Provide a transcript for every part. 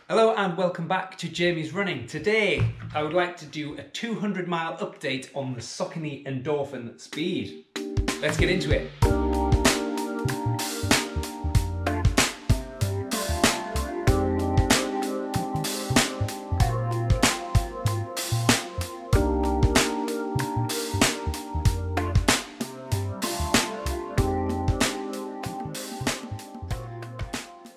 Hello and welcome back to Jamie's Running. Today I would like to do a 200-mile update on the Saucony Endorphin Speed. Let's get into it.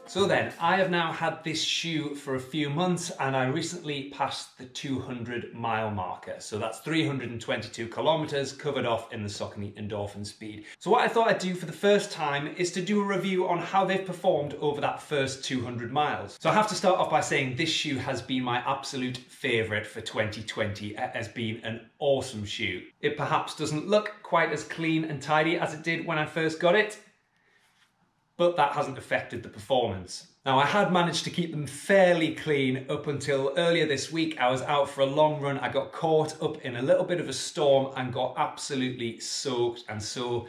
So then, I have now had this shoe for a few months and I recently passed the 200-mile marker. So that's 322 kilometers covered off in the Saucony Endorphin Speed. So what I thought I'd do for the first time is to do a review on how they've performed over that first 200 miles. So I have to start off by saying this shoe has been my absolute favorite for 2020. It has been an awesome shoe. It perhaps doesn't look quite as clean and tidy as it did when I first got it, but that hasn't affected the performance. Now, I had managed to keep them fairly clean up until earlier this week. I was out for a long run. I got caught up in a little bit of a storm and got absolutely soaked. And so,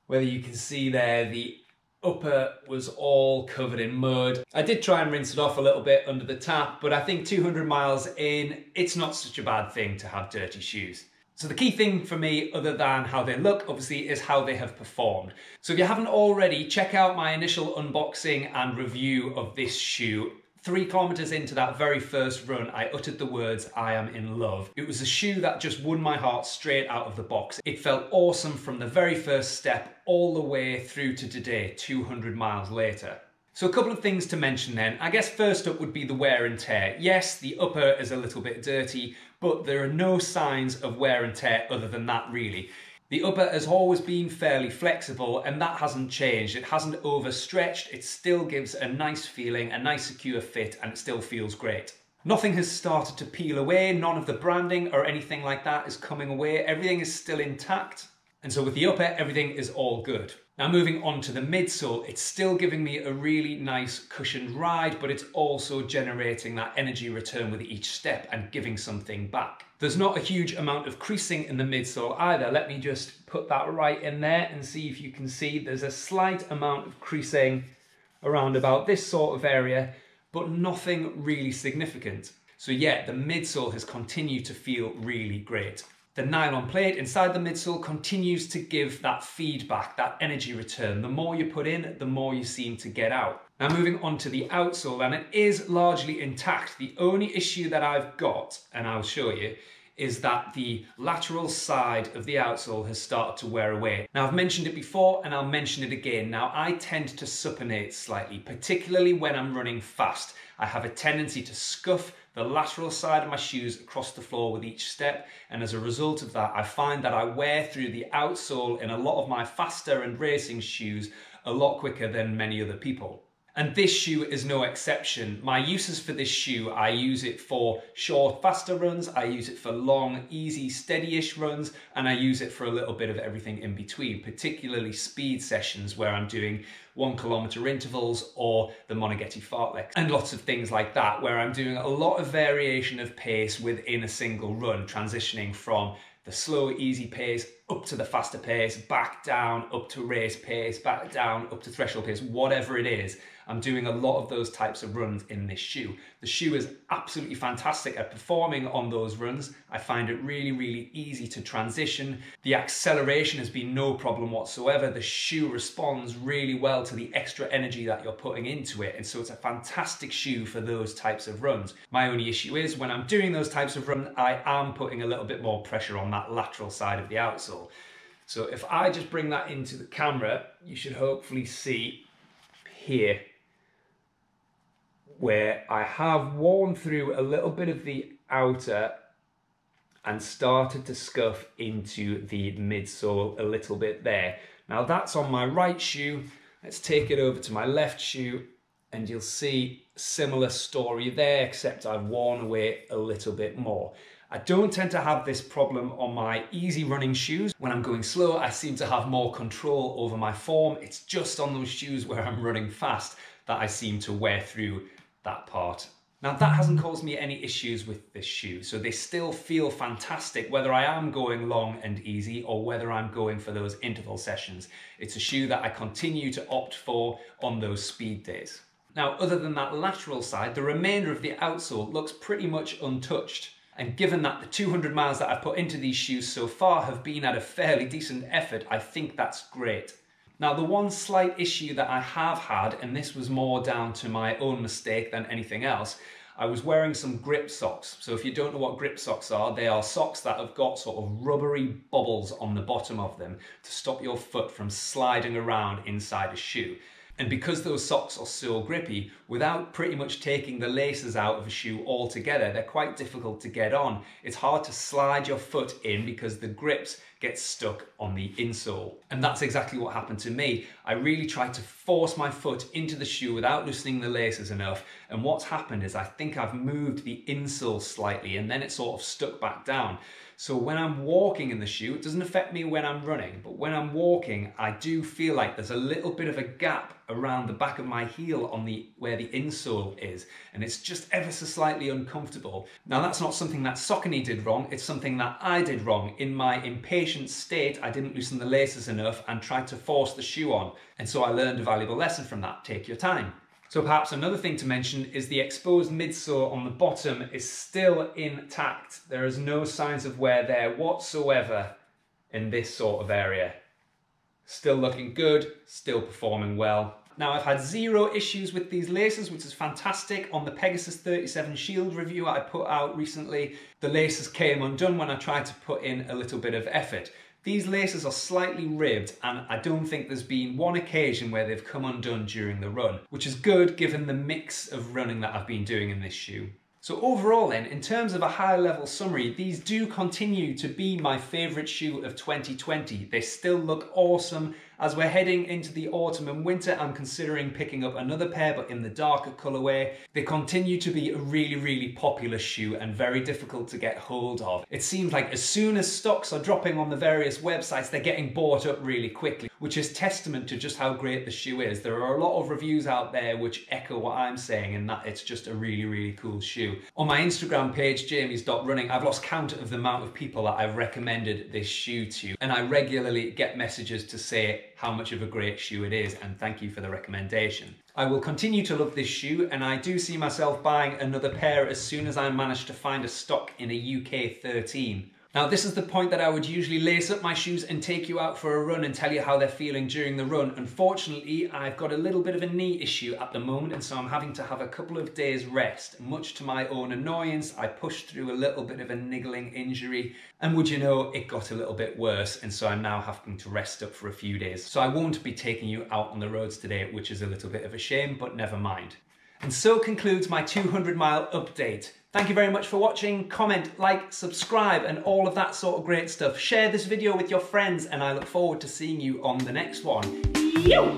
whether you can see there, the upper was all covered in mud. I did try and rinse it off a little bit under the tap, but I think 200 miles in, it's not such a bad thing to have dirty shoes. So the key thing for me, other than how they look, obviously, is how they have performed. So if you haven't already, check out my initial unboxing and review of this shoe. 3 kilometers into that very first run, I uttered the words, "I am in love." It was a shoe that just won my heart straight out of the box. It felt awesome from the very first step all the way through to today, 200 miles later. So a couple of things to mention then. I guess first up would be the wear and tear. Yes, the upper is a little bit dirty, but there are no signs of wear and tear other than that really. The upper has always been fairly flexible and that hasn't changed. It hasn't overstretched, it still gives a nice feeling, a nice secure fit, and it still feels great. Nothing has started to peel away, none of the branding or anything like that is coming away, everything is still intact. And so with the upper, everything is all good. Now moving on to the midsole, it's still giving me a really nice cushioned ride, but it's also generating that energy return with each step and giving something back. There's not a huge amount of creasing in the midsole either. Let me just put that right in there and see if you can see there's a slight amount of creasing around about this sort of area, but nothing really significant. So yeah, the midsole has continued to feel really great. The nylon plate inside the midsole continues to give that feedback, that energy return. The more you put in, the more you seem to get out. Now moving on to the outsole, and it is largely intact. The only issue that I've got, and I'll show you, is that the lateral side of the outsole has started to wear away. Now I've mentioned it before and I'll mention it again. Now I tend to supinate slightly, particularly when I'm running fast. I have a tendency to scuff the lateral side of my shoes across the floor with each step, and as a result of that I find that I wear through the outsole in a lot of my faster and racing shoes a lot quicker than many other people. And this shoe is no exception. My uses for this shoe, I use it for short, faster runs, I use it for long, easy, steady-ish runs, and I use it for a little bit of everything in between, particularly speed sessions where I'm doing 1 kilometer intervals or the Monaghetti fartlek, and lots of things like that, where I'm doing a lot of variation of pace within a single run, transitioning from the slow, easy pace up to the faster pace, back down, up to race pace, back down, up to threshold pace, whatever it is. I'm doing a lot of those types of runs in this shoe. The shoe is absolutely fantastic at performing on those runs. I find it really, really easy to transition. The acceleration has been no problem whatsoever. The shoe responds really well to the extra energy that you're putting into it. And so it's a fantastic shoe for those types of runs. My only issue is when I'm doing those types of runs, I am putting a little bit more pressure on that lateral side of the outsole. So if I just bring that into the camera, you should hopefully see here where I have worn through a little bit of the outer and started to scuff into the midsole a little bit there. Now that's on my right shoe. Let's take it over to my left shoe and you'll see a similar story there, except I've worn away a little bit more. I don't tend to have this problem on my easy running shoes. When I'm going slow, I seem to have more control over my form. It's just on those shoes where I'm running fast that I seem to wear through that part. Now that hasn't caused me any issues with this shoe, so they still feel fantastic whether I am going long and easy or whether I'm going for those interval sessions. It's a shoe that I continue to opt for on those speed days. Now, other than that lateral side, the remainder of the outsole looks pretty much untouched. And given that the 200 miles that I've put into these shoes so far have been at a fairly decent effort, I think that's great. Now, the one slight issue that I have had, and this was more down to my own mistake than anything else, I was wearing some grip socks. So if you don't know what grip socks are, they are socks that have got sort of rubbery bubbles on the bottom of them to stop your foot from sliding around inside a shoe. And because those socks are so grippy, without pretty much taking the laces out of a shoe altogether, they're quite difficult to get on. It's hard to slide your foot in because the grips get stuck on the insole. And that's exactly what happened to me. I really tried to force my foot into the shoe without loosening the laces enough. And what's happened is I think I've moved the insole slightly and then it sort of stuck back down. So when I'm walking in the shoe, it doesn't affect me when I'm running, but when I'm walking, I do feel like there's a little bit of a gap around the back of my heel on where the insole is, and it's just ever so slightly uncomfortable. Now, that's not something that Saucony did wrong, it's something that I did wrong. In my impatient state, I didn't loosen the laces enough and tried to force the shoe on, and so I learned a valuable lesson from that. Take your time. So perhaps another thing to mention is the exposed midsole on the bottom is still intact. There is no signs of wear there whatsoever in this sort of area. Still looking good, still performing well. Now, I've had zero issues with these laces, which is fantastic. On the Pegasus 37 Shield review I put out recently, the laces came undone when I tried to put in a little bit of effort. These laces are slightly ribbed, and I don't think there's been one occasion where they've come undone during the run, which is good given the mix of running that I've been doing in this shoe. So overall then, in terms of a high level summary, these do continue to be my favourite shoe of 2020. They still look awesome. As we're heading into the autumn and winter, I'm considering picking up another pair, but in the darker colourway. They continue to be a really, really popular shoe and very difficult to get hold of. It seems like as soon as stocks are dropping on the various websites, they're getting bought up really quickly, which is testament to just how great the shoe is. There are a lot of reviews out there which echo what I'm saying, in that it's just a really, really cool shoe. On my Instagram page, jamies.running, I've lost count of the amount of people that I've recommended this shoe to, and I regularly get messages to say how much of a great shoe it is, and thank you for the recommendation. I will continue to love this shoe, and I do see myself buying another pair as soon as I manage to find a stock in a UK 13. Now, this is the point that I would usually lace up my shoes and take you out for a run and tell you how they're feeling during the run. Unfortunately, I've got a little bit of a knee issue at the moment, and so I'm having to have a couple of days rest. Much to my own annoyance, I pushed through a little bit of a niggling injury, and would you know, it got a little bit worse, and so I'm now having to rest up for a few days. So I won't be taking you out on the roads today, which is a little bit of a shame, but never mind. And so concludes my 200-mile update. Thank you very much for watching. Comment, like, subscribe, and all of that sort of great stuff. Share this video with your friends, and I look forward to seeing you on the next one. Yo!